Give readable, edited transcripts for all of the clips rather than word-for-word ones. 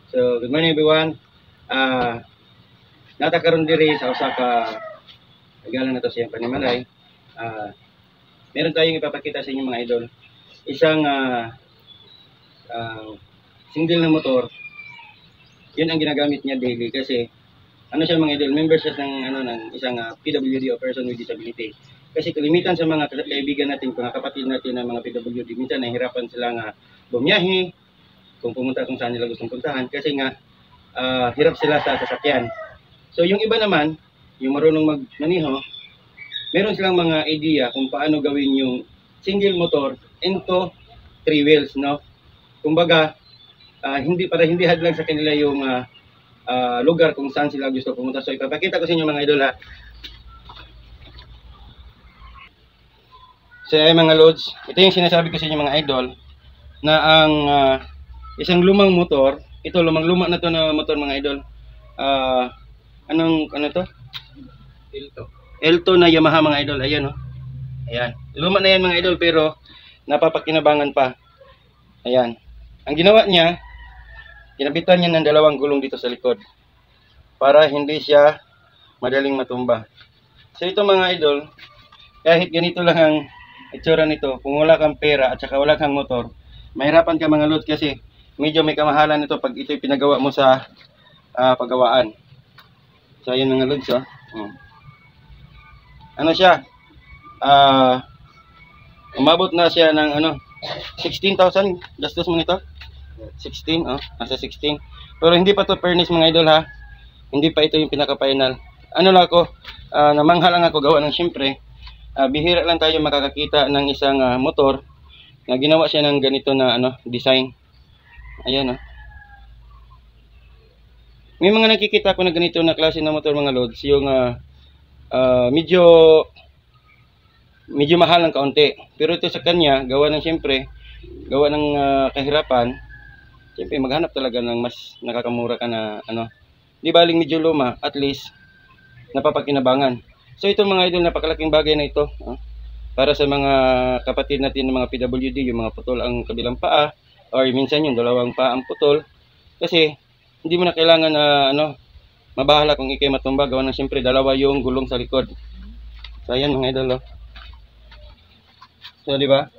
So, good morning everyone. Nata karon diri sa usa ka agalan na to siyang panimalay. Meron tayong ipapakita sa inyo mga idol. Isang single na motor. Yun ang ginagamit niya daily kasi ano siya mga idol, member siya ng isang PWD o person with disability. Kasi kalimitan sa mga kaibigan natin, mga kapatid natin na mga PWD, minsan nahihirapan sila nga bumiyahe, kung pumunta kung saan nila gustong puntahan kasi nga hirap sila sa sasakyan. So yung iba naman, yung marunong magmaniho, meron silang mga idea kung paano gawin yung single motor into 3 wheels, no? Kumbaga, hindi hadlang sa kanila yung lugar kung saan sila gusto pumunta. So ipapakita ko sa inyo mga idol ha. So ay mga loads, ito yung sinasabi ko sa inyo mga idol na ang isang lumang motor, ito lumang-luma na to na motor mga idol. Ano to? Elto na Yamaha mga idol, ayan oh. Ayan. Luma na yan mga idol pero napapakinabangan pa. Ayan. Ang ginawa niya, kinabitan niya ng dalawang gulong dito sa likod para hindi siya madaling matumba. So ito mga idol, kahit ganito lang ang itsura nito, kung wala kang pera at saka wala kang motor, mahirapan ka mga lods kasi medyo may kamahalan ito pag ito'y pinagawa mo sa paggawaan. So ayan mga lods oh. Ano siya? Umabot na siya ng 16,000 gastos mo nito. 16 oh, nasa 16. Pero hindi pa to furnace mga idol ha. Hindi pa ito yung pinaka-final. Ano lang ako, namangha lang ako gawa ng siyempre. Bihira lang tayo makakakita ng isang motor na ginawa siya ng ganito na design. Ayan oh. May mga nakikita ko na ganito na klase ng motor mga loads, yung medyo mahal ng kaunti. Pero ito sa kanya, gawa ng siyempre, gawa ng kahirapan, siyempre maghanap talaga ng mas nakakamura ka na di baling medyo luma, at least napapakinabangan. So ito mga idol, napakalaking bagay na ito para sa mga kapatid natin ng mga PWD, yung mga putol ang kabilang paa or minsan yung dalawang paa ang putol, kasi hindi mo na kailangan na mabahala kung ikay matumba, gawa ng siyempre dalawa yung gulong sa likod. So ayan mga idol oh. So di ba?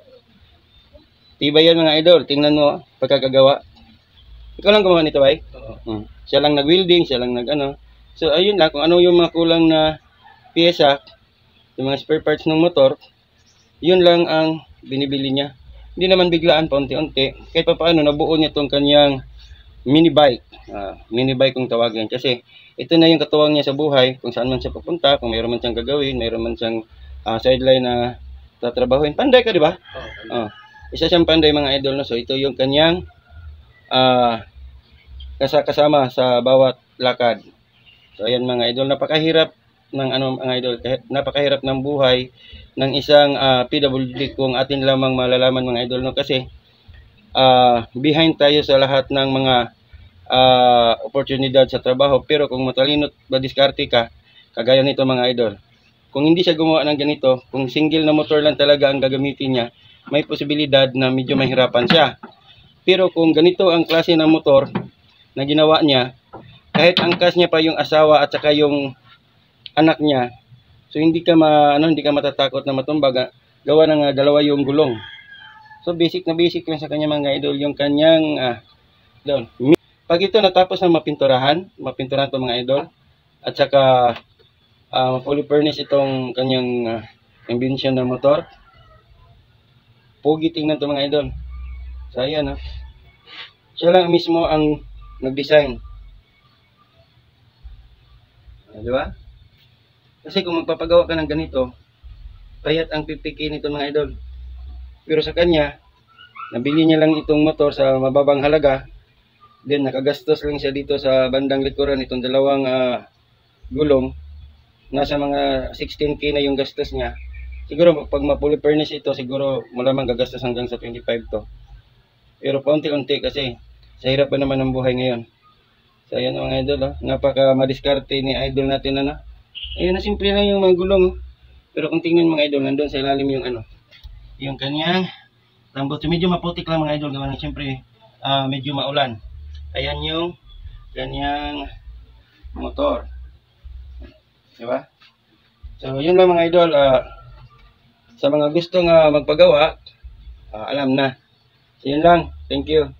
Tibay yan mga idol, tingnan mo pagkakagawa. Ikaw lang gumawa nito ay? Siya lang nag-welding, siya lang So ayun lang, kung ano yung mga kulang na piyesa, yung mga spare parts ng motor, yun lang ang binibili niya. Hindi naman biglaan, paunti-unti. Kahit pa paano, nabuo niya itong kanyang mini bike. Mini bike kung tawagin. Kasi ito na yung katuwang niya sa buhay, kung saan man siya pupunta, kung mayroon man siyang gagawin, mayroon man siyang sideline na tatrabahuin. Panday ka, di ba? Isa siyang panday mga idol. No? So ito yung kanyang kasama sa bawat lakad. So ayan mga idol, napakahirap ng mga idol, napakahirap ng buhay ng isang PWD kung atin lamang malalaman mga idol, no? Kasi behind tayo sa lahat ng mga oportunidad sa trabaho, pero kung matalino ba diskarte ka, kagaya nito mga idol, kung hindi siya gumawa ng ganito, kung single na motor lang talaga ang gagamitin niya, may posibilidad na medyo mahirapan siya. Pero kung ganito ang klase ng motor na ginawa niya, kahit angkas niya pa yung asawa at saka yung anak niya, so hindi ka matatakot na matumba, gawa ng dalawa yung gulong. So basic na basic lang sa kanya mga idol yung kanyang doon. Pag ito natapos na mapinturahan to mga idol, at saka fully furnished itong kanyang invention na motor, pogi tingnan to mga idol. So ayan siya lang mismo ang nag-design. Di ba? Kasi kung magpapagawa ka ng ganito, payat ang pipiki nito mga idol. Pero sa kanya, nabili niya lang itong motor sa mababang halaga. Then nakagastos lang siya dito sa bandang likuran itong dalawang gulong. Nasa mga 16K na yung gastos niya. Siguro pag ma-fully furnish ito, siguro malamang gagastos hanggang sa 25 to. Pero paunti-unti kasi sa hirap pa naman ng buhay ngayon. So ayan mga idol napaka madiskarte ni idol natin ayun na simple lang yung mga gulong pero kung tingnan mga idol, nandun sa ilalim yung yung kanyang lambot. So medyo maputik lang mga idol, gawa ng siyempre medyo maulan. Ayan yung kanyang motor. Diba? So, yun lang mga idol. Sa mga gusto nga magpagawa, alam na. So, yun lang. Thank you.